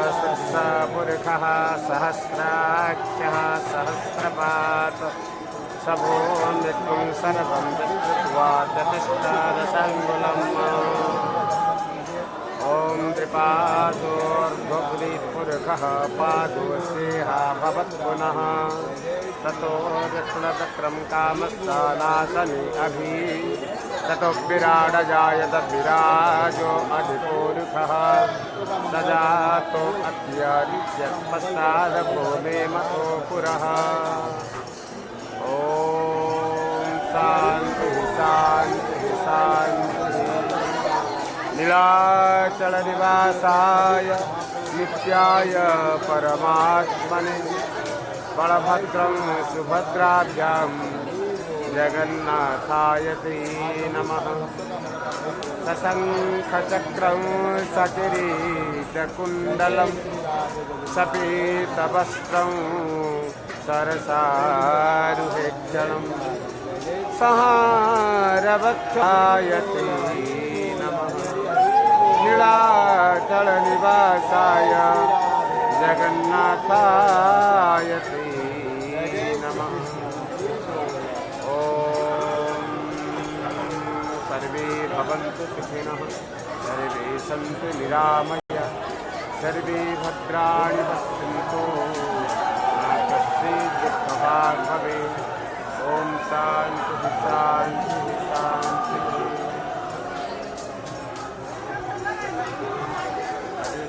सहस्रपुरुषः सहस्राक्षः सहस्रपात् सबो मृत्युं सर्वं विस्मृत्वा प्रतिष्ठादशाङ्गुलम् ॐ त्रिपादोर्ध्वपुरीपुरुषः पादोऽस्येहा भवत्पुनः ततो दक्षिणचक्रं कामस्थानासने अभि ततो विराडजायत विराजो अधिपुरुषः सजातो अत्यरिच्यत्पश्चादभो मे मतो पुरः ॐ शान्तिः शान्तिः शान्तिः नीलाचलनिवासाय नित्याय परमात्मने बलभद्रं सुभद्राभ्यां जगन्नाथाय ते नमः सशङ्खचक्रं सकिरीटकुण्डलं सपीतवस्त्रं सरसारुहेक्षणं संहारवक्षाय ते नमः नीलाचलनिवासाय जगन्नाथाय ते नमः ॐ सर्वे भवन्तु सुखिनः सर्वे सन्तु निरामया सर्वे भद्राणि पश्यन्तु मा कश्चित् दुःखभाग् भवेत् ॐ शान्तिः शान्तिः शान्तिः अरे